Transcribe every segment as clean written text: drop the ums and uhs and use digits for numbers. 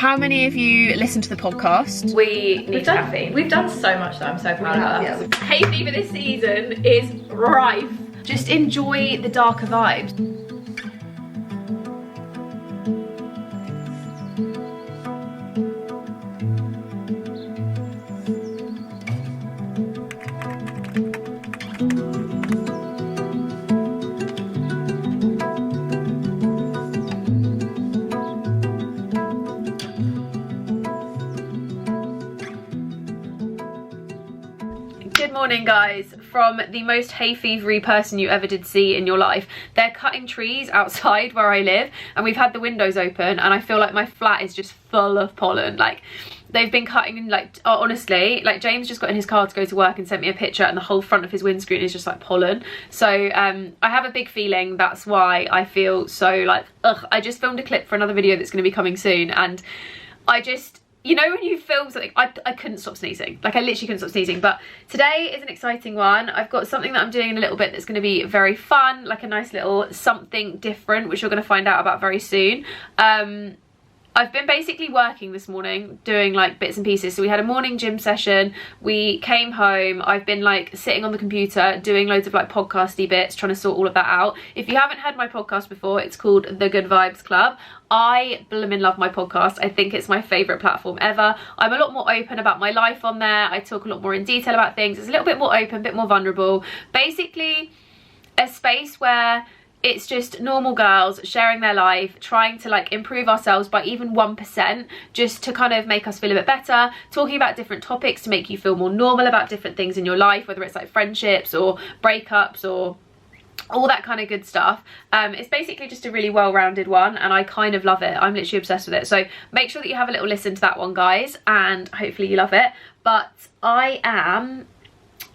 How many of you listen to the podcast? We need caffeine. We've done so much though, I'm so proud of us. Hay fever this season is rife. Just enjoy the darker vibes. Good morning guys, from the most hay fevery person you ever did see in your life. They're cutting trees outside where I live and we've had the windows open and I feel like my flat is just full of pollen. Like they've been cutting, like, oh, honestly, like James just got in his car to go to work and sent me a picture and the whole front of his windscreen is just like pollen. So I have a big feeling that's why I feel so like, ugh. I just filmed a clip for another video that's going to be coming soon and I just, you know when you film something, I couldn't stop sneezing. Like I literally couldn't stop sneezing. But today is an exciting one. I've got something that I'm doing in a little bit that's going to be very fun, like a nice little something different, which you're going to find out about very soon. I've been basically working this morning, doing like bits and pieces. So we had a morning gym session, we came home, I've been like sitting on the computer doing loads of like podcasty bits, trying to sort all of that out. If you haven't heard my podcast before, it's called The Good Vibes Club. I blooming love my podcast. I think it's my favourite platform ever. I'm a lot more open about my life on there. I talk a lot more in detail about things. It's a little bit more open, a bit more vulnerable. Basically a space where it's just normal girls sharing their life, trying to like improve ourselves by even 1%, just to kind of make us feel a bit better, talking about different topics to make you feel more normal about different things in your life, whether it's like friendships or breakups or all that kind of good stuff. It's basically just a really well-rounded one and I kind of love it. I'm literally obsessed with it. So make sure that you have a little listen to that one, guys, and hopefully you love it. But I am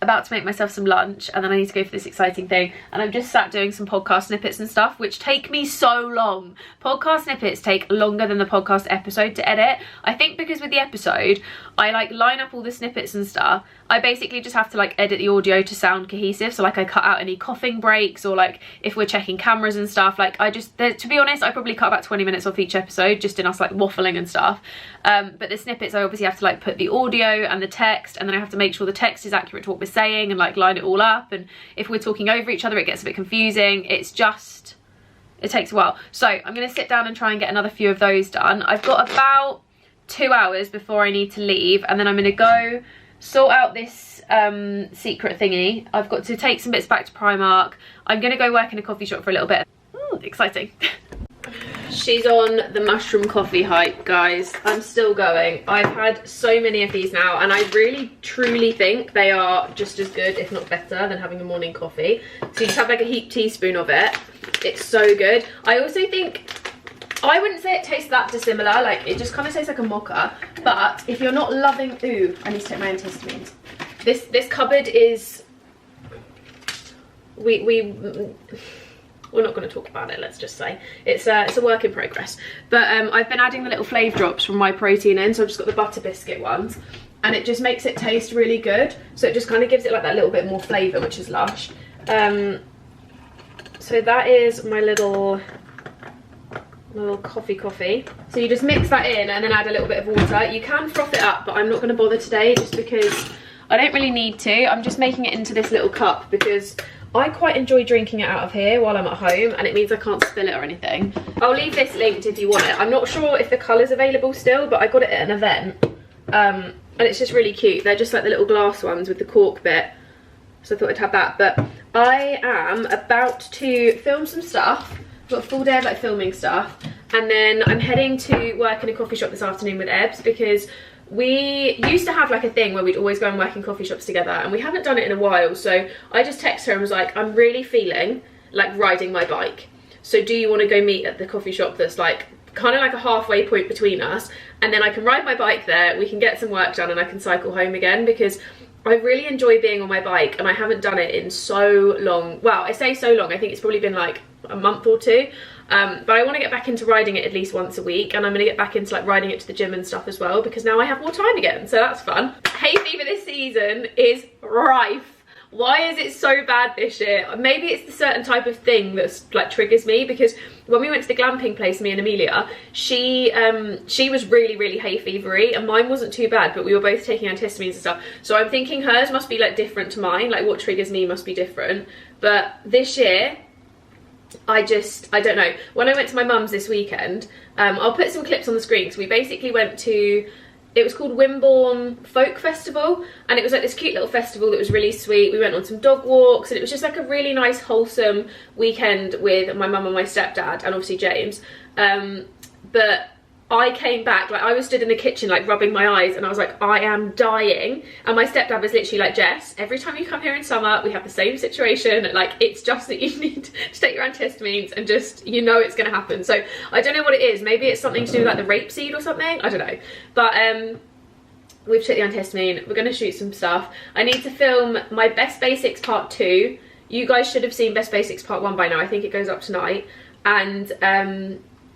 about to make myself some lunch and then I need to go for this exciting thing and I'm just sat doing some podcast snippets and stuff which take me so long. Podcast snippets take longer than the podcast episode to edit. I think because with the episode I like line up all the snippets and stuff. I basically just have to like edit the audio to sound cohesive, so like I cut out any coughing breaks or like if we're checking cameras and stuff. Like I just, to be honest, I probably cut about 20 minutes off each episode just in us like waffling and stuff. But the snippets I obviously have to like put the audio and the text and then I have to make sure the text is accurate to what we're saying and like line it all up, and if we're talking over each other it gets a bit confusing. It's just, it takes a while. So I'm going to sit down and try and get another few of those done. I've got about 2 hours before I need to leave and then I'm going to go sort out this secret thingy. I've got to take some bits back to Primark. I'm going to go work in a coffee shop for a little bit. Exciting. She's on the mushroom coffee hype, guys. I'm still going. I've had so many of these now and I really truly think they are just as good, if not better, than having a morning coffee. So you just have like a heaped teaspoon of it. It's so good. I also think, I wouldn't say it tastes that dissimilar, like it just kind of tastes like a mocha, but if you're not loving, ooh, I need to take my antihistamines. This cupboard is, we're not going to talk about it, let's just say. It's a work in progress. But I've been adding the little flavour drops from my protein in, so I've just got the butter biscuit ones, and it just makes it taste really good. So it just kind of gives it like that little bit more flavour, which is lush. So that is my little coffee. So you just mix that in and then add a little bit of water. You can froth it up, but I'm not going to bother today just because I don't really need to. I'm just making it into this little cup because I quite enjoy drinking it out of here while I'm at home and it means I can't spill it or anything. I'll leave this linked if you want it. I'm not sure if the colour's available still, but I got it at an event. And it's just really cute. They're just like the little glass ones with the cork bit. So I thought I'd have that. But I am about to film some stuff. I've got a full day of like filming stuff, and then I'm heading to work in a coffee shop this afternoon with Ebbs because we used to have like a thing where we'd always go and work in coffee shops together and we haven't done it in a while. So I just texted her and was like, I'm really feeling like riding my bike, so do you want to go meet at the coffee shop that's like kind of like a halfway point between us, and then I can ride my bike there, we can get some work done and I can cycle home again, because I really enjoy being on my bike and I haven't done it in so long. Well, I say so long, I think it's probably been like a month or two. But I want to get back into riding it at least once a week, and I'm going to get back into like riding it to the gym and stuff as well, because now I have more time again, so that's fun. Hay fever this season is rife. why is it so bad this year? Maybe it's the certain type of thing that's like triggers me, because when we went to the glamping place, me and Amelia, she was really hay fevery, and mine wasn't too bad, but we were both taking antihistamines and stuff. So I'm thinking hers must be like different to mine, like what triggers me must be different. But this year, I don't know. When I went to my mum's this weekend, I'll put some clips on the screen, because we basically went to, it was called Wimborne Folk Festival, and it was like this cute little festival that was really sweet. We went on some dog walks, and it was just like a really nice wholesome weekend with my mum and my stepdad, and obviously James. But I came back, like I was stood in the kitchen like rubbing my eyes, and I was like, I am dying. And my stepdad was literally like, Jess, every time you come here in summer we have the same situation, like it's just that you need to take your antihistamines, and just, you know, it's gonna happen. So I don't know what it is. Maybe it's something to do with like the rapeseed or something, I don't know. But we've took the antihistamine, we're gonna shoot some stuff. I need to film my Best Basics Part 2. You guys should have seen Best Basics Part 1 by now. I think it goes up tonight. And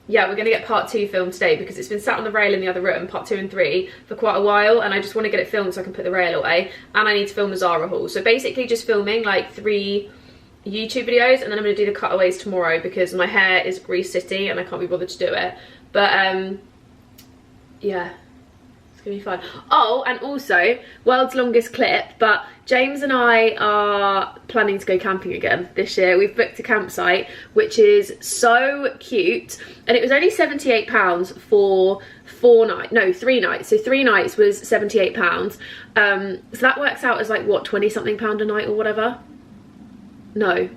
yeah, we're going to get part 2 filmed today, because it's been sat on the rail in the other room, part 2 and 3, for quite a while, and I just want to get it filmed so I can put the rail away, and I need to film the Zara haul. So basically just filming like 3 YouTube videos, and then I'm going to do the cutaways tomorrow, because my hair is Grease City and I can't be bothered to do it. But yeah, it's going to be fun. Oh, and also, world's longest clip, but James and I are planning to go camping again this year. We've booked a campsite, which is so cute, and it was only £78 for 3 nights. So 3 nights was £78. So that works out as like, what, 20 something pound a night or whatever? No.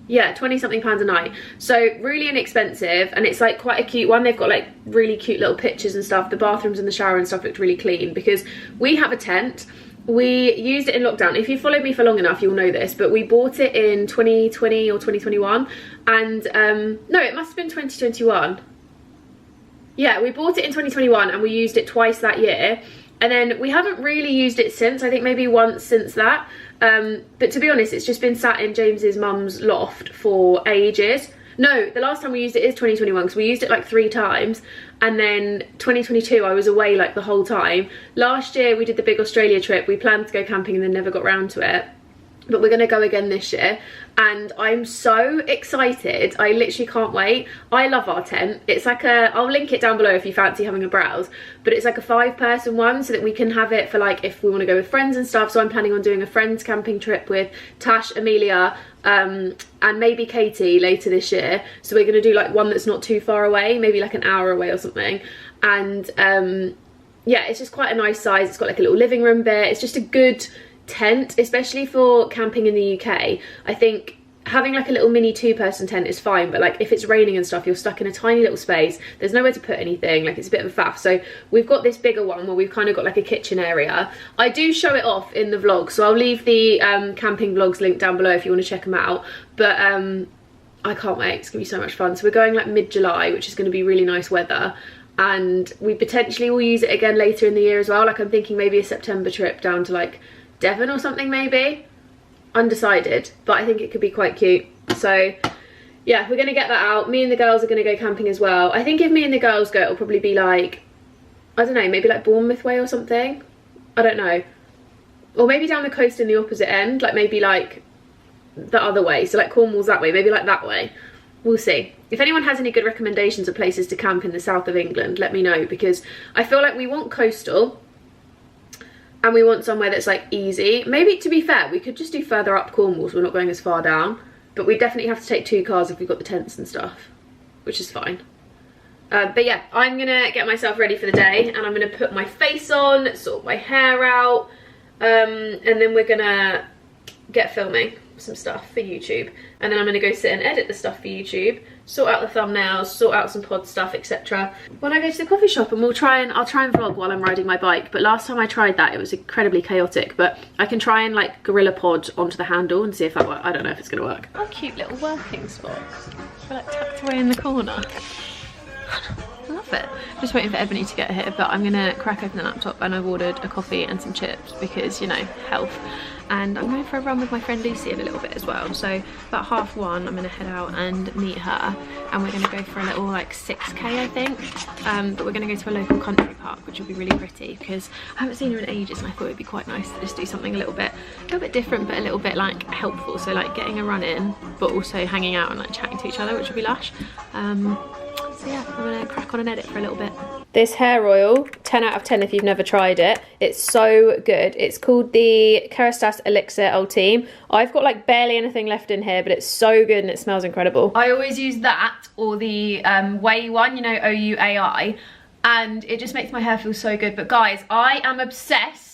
Yeah, 20 something pounds a night. So really inexpensive, and it's like quite a cute one. They've got like really cute little pictures and stuff. The bathrooms and the shower and stuff looked really clean, because we have a tent. We used it in lockdown. If you followed me for long enough, you'll know this, but we bought it in 2020 or 2021, and no, it must have been 2021. Yeah, we bought it in 2021 and we used it twice that year, and then we haven't really used it since. I think maybe once since that. But to be honest, it's just been sat in James's mum's loft for ages. No, the last time we used it is 2021, because we used it like 3 times, and then 2022 I was away like the whole time. Last year we did the big Australia trip. We planned to go camping and then never got round to it, but we're going to go again this year, and I'm so excited. I literally can't wait. I love our tent. It's like a, I'll link it down below if you fancy having a browse, but it's like a 5-person one, so that we can have it for like if we want to go with friends and stuff. So I'm planning on doing a friends camping trip with Tash, Amelia, and maybe Katie later this year. So we're going to do like one that's not too far away, maybe like an hour away or something. And yeah, it's just quite a nice size. It's got like a little living room bit. It's just a good tent, especially for camping in the UK. I think having like a little mini 2-person tent is fine, but like if it's raining and stuff, you're stuck in a tiny little space. There's nowhere to put anything. Like it's a bit of a faff. So we've got this bigger one where we've kind of got like a kitchen area. I do show it off in the vlog, so I'll leave the camping vlogs linked down below if you want to check them out. But I can't wait. It's gonna be so much fun. So we're going like mid-July, which is going to be really nice weather, and we potentially will use it again later in the year as well. Like I'm thinking maybe a September trip down to like Devon or something, maybe. Undecided, but I think it could be quite cute. So yeah, we're gonna get that out. Me and the girls are gonna go camping as well. I think if me and the girls go, it'll probably be like, I don't know, maybe like Bournemouth way or something. I don't know, or maybe down the coast in the opposite end, like maybe like the other way, so like Cornwall's that way, maybe like that way. We'll see. If anyone has any good recommendations of places to camp in the south of England, let me know, because I feel like we want coastal and we want somewhere that's like easy. Maybe, to be fair, we could just do further up Cornwall, so we're not going as far down, but we definitely have to take 2 cars if we've got the tents and stuff, which is fine. But yeah, I'm gonna get myself ready for the day, and I'm gonna put my face on, sort my hair out, and then we're gonna get filming some stuff for YouTube, and then I'm gonna go sit and edit the stuff for YouTube, sort out the thumbnails, sort out some pod stuff, etc. when I go to the coffee shop, and I'll try and vlog while I'm riding my bike. But last time I tried that, it was incredibly chaotic, but I can try and like gorilla pod onto the handle and see if that works. I don't know if it's gonna work. Our cute little working spot. We're like tucked away in the corner. I love it. Just waiting for Ebony to get here, but I'm gonna crack open the laptop, and I've ordered a coffee and some chips because, you know, health. And I'm going for a run with my friend Lucy in a little bit as well. So about 1:30 I'm gonna head out and meet her, and we're gonna go for a little like 6K, I think. But we're gonna go to a local country park, which will be really pretty because I haven't seen her in ages, and I thought it'd be quite nice to just do something a little bit different, but a little bit like helpful. So like getting a run in, but also hanging out and like chatting to each other, which will be lush. So yeah, I'm gonna crack on and edit for a little bit. This hair oil, 10 out of 10 if you've never tried it. It's so good. It's called the Kerastase Elixir Ultime. I've got like barely anything left in here, but it's so good and it smells incredible. I always use that or the Whey one, you know, OUAI, and it just makes my hair feel so good. But guys, I am obsessed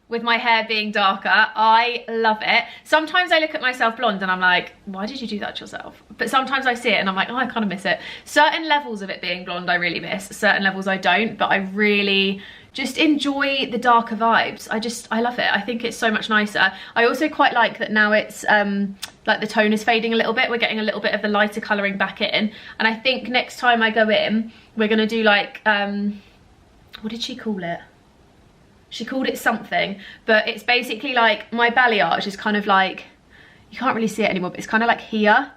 with my hair being darker. I love it. Sometimes I look at myself blonde and I'm like, why did you do that to yourself? But sometimes I see it and I'm like, oh, I kind of miss it. Certain levels of it being blonde I really miss, certain levels I don't, but I really just enjoy the darker vibes. I love it. I think it's so much nicer. I also quite like that now it's like the tone is fading a little bit. We're getting a little bit of the lighter colouring back in. And I think next time I go in, we're gonna do like, what did she call it? She called it something, but it's basically like my balayage is kind of like, you can't really see it anymore, but it's kind of like here,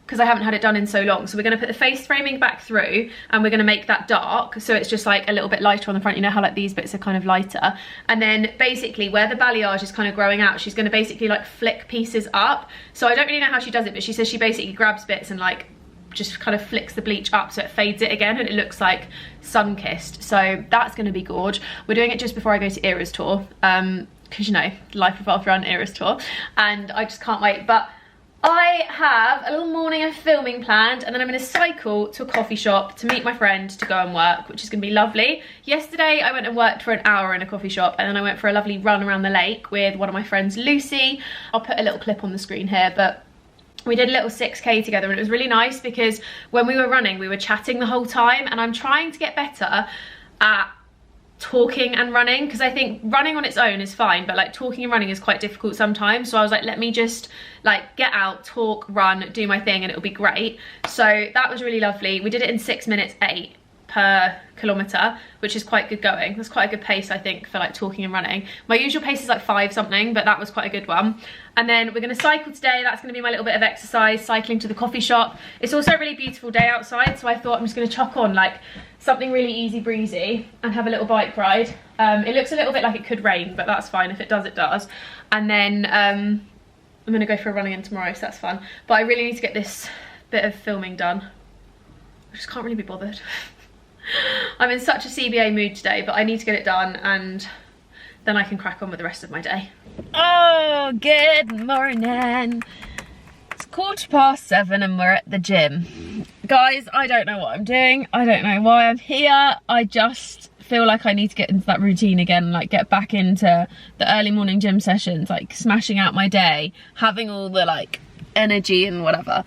because I haven't had it done in so long. So we're going to put the face framing back through, and we're going to make that dark, so it's just like a little bit lighter on the front. You know how like these bits are kind of lighter, and then basically where the balayage is kind of growing out, she's going to basically like flick pieces up. So I don't really know how she does it, but she says she basically grabs bits and like just kind of flicks the bleach up so it fades it again and it looks like sun-kissed. So that's going to be gorge. We're doing it just before I go to Era's tour, because you know, life revolves around Era's tour, and I just can't wait. But I have a little morning of filming planned, and then I'm going to cycle to a coffee shop to meet my friend to go and work, which is going to be lovely. Yesterday I went and worked for an hour in a coffee shop, and then I went for a lovely run around the lake with one of my friends, Lucy. I'll put a little clip on the screen here, but we did a little 6K together, and it was really nice because when we were running, we were chatting the whole time, and I'm trying to get better at talking and running, because I think running on its own is fine, but like talking and running is quite difficult sometimes. So I was like, let me just like get out, talk, run, do my thing, and it'll be great. So that was really lovely. We did it in 6 minutes 8 per kilometre, which is quite good going. That's quite a good pace, I think, for like talking and running. My usual pace is like 5 something, but that was quite a good one. And then we're going to cycle today. That's going to be my little bit of exercise, cycling to the coffee shop. It's also a really beautiful day outside, so I thought I'm just going to chuck on like something really easy breezy and have a little bike ride. It looks a little bit like it could rain, but that's fine. If it does, it does. And then I'm going to go for a run again tomorrow, so that's fun. But I really need to get this bit of filming done. I just can't really be bothered. I'm in such a CBA mood today, but I need to get it done, and then I can crack on with the rest of my day. Oh, good morning. It's 7:15 and we're at the gym. Guys, I don't know what I'm doing. I don't know why I'm here. I just feel like I need to get into that routine again, like get back into the early morning gym sessions, like smashing out my day, having all the like energy and whatever.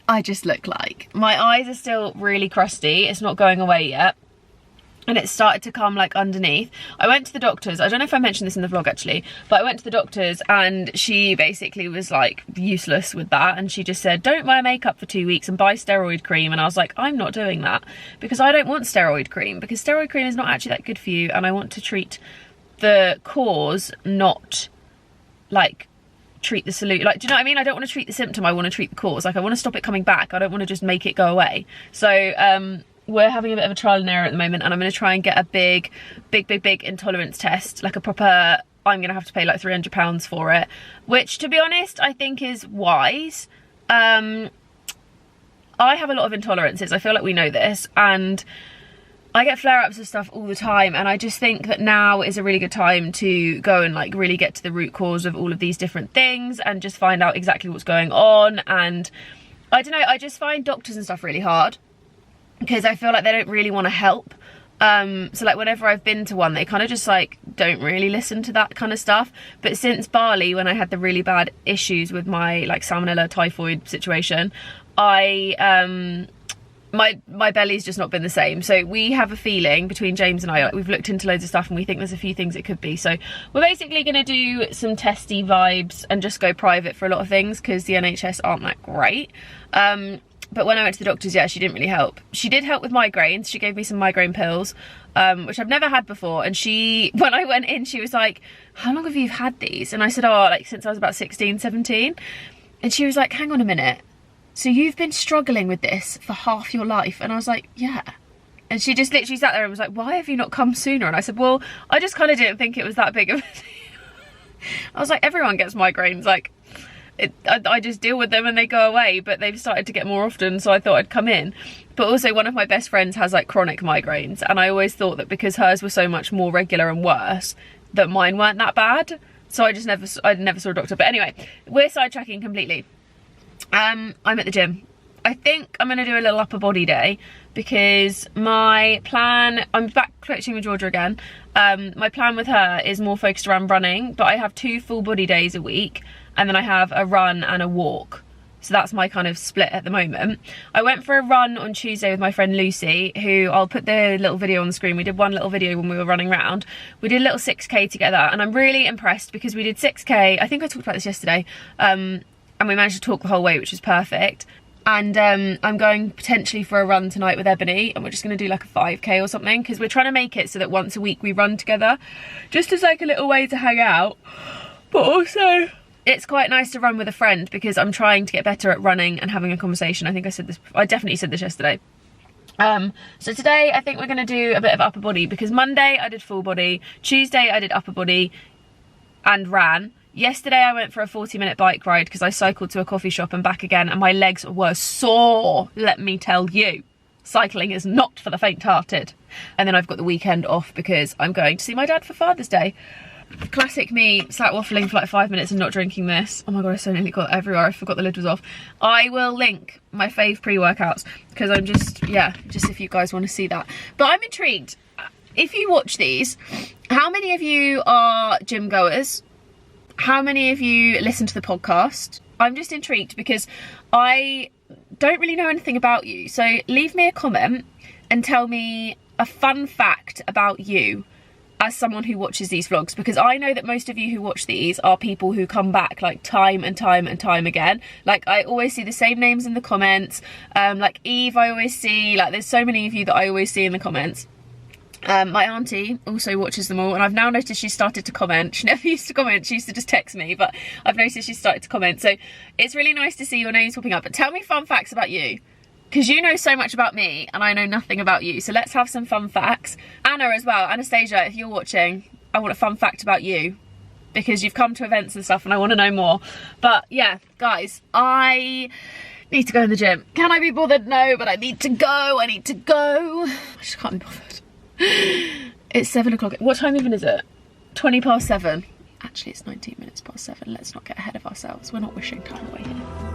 I just look like. My eyes are still really crusty. It's not going away yet. And it started to come like underneath. I went to the doctor's. I don't know if I mentioned this in the vlog actually, but I went to the doctor's and she basically was like useless with that. And she just said, don't wear makeup for 2 weeks and buy steroid cream. And I was like, I'm not doing that because I don't want steroid cream, because steroid cream is not actually that good for you. And I want to treat the cause, not like treat the solution. Like, do you know what I mean? I don't want to treat the symptom, I want to treat the cause. Like, I want to stop it coming back. I don't want to just make it go away. So we're having a bit of a trial and error at the moment, and I'm going to try and get a big intolerance test, like a proper, I'm going to have to pay like £300 for it, which to be honest I think is wise. I have a lot of intolerances, I feel like we know this, and I get flare-ups of stuff all the time, and I just think that now is a really good time to go and like really get to the root cause of all of these different things and just find out exactly what's going on. And I don't know, I just find doctors and stuff really hard because I feel like they don't really want to help. So like whenever I've been to one, they kind of just like don't really listen to that kind of stuff. But since Bali, when I had the really bad issues with my like salmonella typhoid situation, my belly's just not been the same. So we have a feeling between James and I, like, we've looked into loads of stuff and we think there's a few things it could be. So we're basically going to do some testy vibes and just go private for a lot of things because the NHS aren't that great. But when I went to the doctors, yeah, she didn't really help. She did help with migraines. She gave me some migraine pills, which I've never had before. And when I went in, she was like, how long have you had these? And I said, oh, like since I was about 16, 17. And she was like, hang on a minute. So you've been struggling with this for half your life? And I was like, yeah. And she just literally sat there and was like, why have you not come sooner? And I said, well, I just kind of didn't think it was that big of a deal. I was like, everyone gets migraines, like, I just deal with them and they go away, but they've started to get more often, so I thought I'd come in. But also one of my best friends has like chronic migraines, and I always thought that because hers were so much more regular and worse, that mine weren't that bad. So I never saw a doctor. But anyway, we're sidetracking completely. I'm at the gym. I think I'm going to do a little upper body day because my plan, I'm back coaching with Georgia again. My plan with her is more focused around running, but I have 2 full body days a week, and then I have a run and a walk. So that's my kind of split at the moment. I went for a run on Tuesday with my friend Lucy, who I'll put the little video on the screen. We did one little video when we were running around. We did a little 6K together, and I'm really impressed because we did 6K. I think I talked about this yesterday. And we managed to talk the whole way, which was perfect. And I'm going potentially for a run tonight with Ebony, and we're just going to do like a 5K or something, because we're trying to make it so that once a week we run together, just as like a little way to hang out. But also, it's quite nice to run with a friend because I'm trying to get better at running and having a conversation. I think I said this, I definitely said this yesterday. So today I think we're going to do a bit of upper body, because Monday I did full body, Tuesday I did upper body and ran. Yesterday I went for a 40-minute bike ride because I cycled to a coffee shop and back again, and my legs were sore, let me tell you. Cycling is not for the faint-hearted. And then I've got the weekend off because I'm going to see my dad for Father's Day. Classic me, sat waffling for like 5 minutes and not drinking this. Oh my god, I so nearly got it everywhere. I forgot the lid was off. I will link my fave pre-workouts because I'm just, yeah, just if you guys want to see that. But I'm intrigued. If you watch these, how many of you are gym goers? How many of you listen to the podcast? I'm just intrigued because I don't really know anything about you. So leave me a comment and tell me a fun fact about you as someone who watches these vlogs, because I know that most of you who watch these are people who come back like time and time and time again. Like I always see the same names in the comments. Like Eve I always see, like there's so many of you that I always see in the comments. My auntie also watches them all, and I've now noticed she's started to comment. She never used to comment, she used to just text me, but I've noticed she's started to comment. So it's really nice to see your names popping up. But tell me fun facts about you, because you know so much about me and I know nothing about you. So let's have some fun facts. Anna as well, Anastasia, if you're watching, I want a fun fact about you, because you've come to events and stuff and I want to know more. But yeah, guys, I need to go in the gym. Can I be bothered? No, but I need to go. I just can't be bothered. It's 7 o'clock. What time even is it? 20 past 7. Actually, it's 19 minutes past 7. Let's not get ahead of ourselves. We're not wishing time away here.